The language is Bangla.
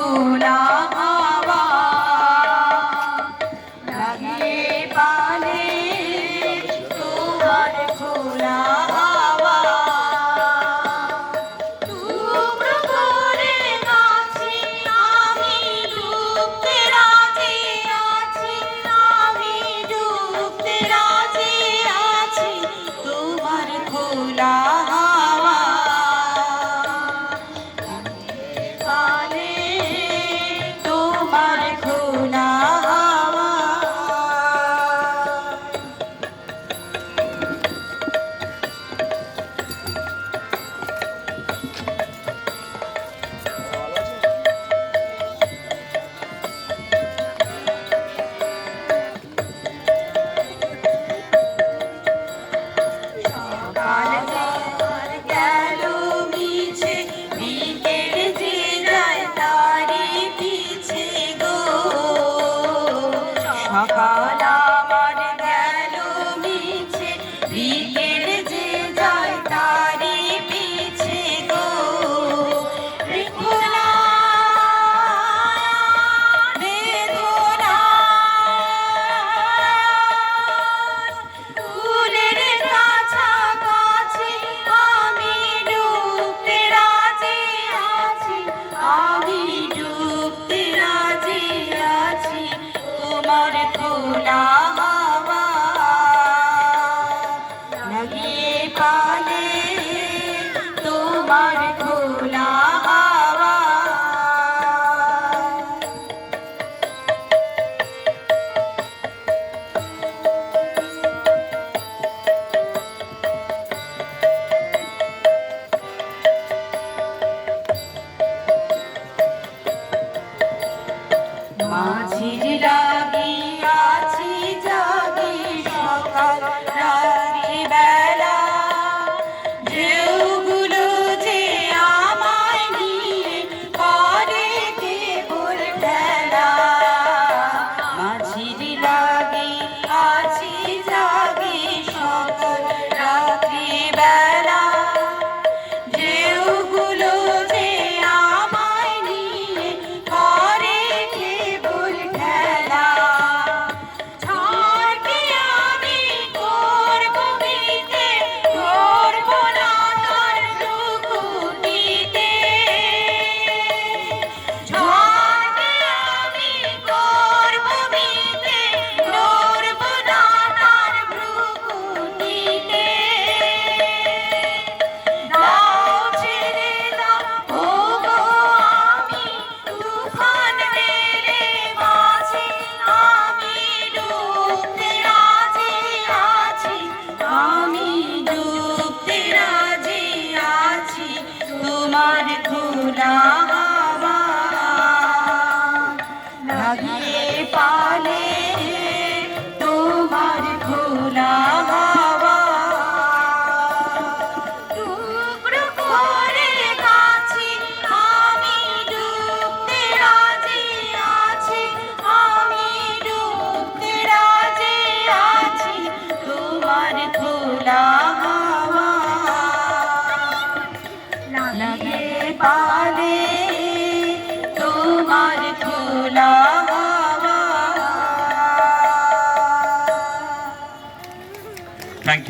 খোলা হাওয়া লাগিয়ে পালে তোমার খোলা হাওয়া টুকরো করে আছি আমি ডুবতে রাজি আছি আমি ডুবতে রাজি আছি তোমার খোলা হাওয়া পালে তোমার খোলা হাওয়া সকাল গেল মিছে বিকেল যে যায় তারি পিছে গো সকাল আমার গেল মিছে বিকেল যে যায় তারি পিছে গো রেখোনা বেদনা ফুলের কাছাকাছি আমি ডুবতে রাজি আছি আমি ডুবতে রাজি আছি তোমার খোলা হাওয়া লাগিয়ে পালে তোমার খোলা হাওয়া মাঝির লাগিয়াছি জাগি সকাল রাত্রি বেলা ঢেউগুলো যে আমায় নিয়ে করে কেবল খেলা মাঝির লাগিয়াছি জাগি সকাল রাত্রি বেলা ঢেউগুলো যে আমায় নিয়ে করে কেবল খেলা ঝড়কে আমি করব মিতে ধরব না তার ভ্রুকুটিতে ঝড়কে আমি করব মিতে ধরব না তার ভ্রুকুটিতে দাও ছেড়ে দাও ওগো আমি তুফান মেলে মাঝি আমি ডুবতে রাজি আছি আমি ডুবতে রাজি আছি তোমার খোলা হাওয়া লাগিয়ে পালে তোমার খোলা হাওয়া টুকরো করে আছি আমি ডুবতে রাজি আছি আমি ডুবতে রাজি আছি তোমার খোলা হাওয়া লাগিয়ে পালে তোমার খোলা হাওয়া। Thank you.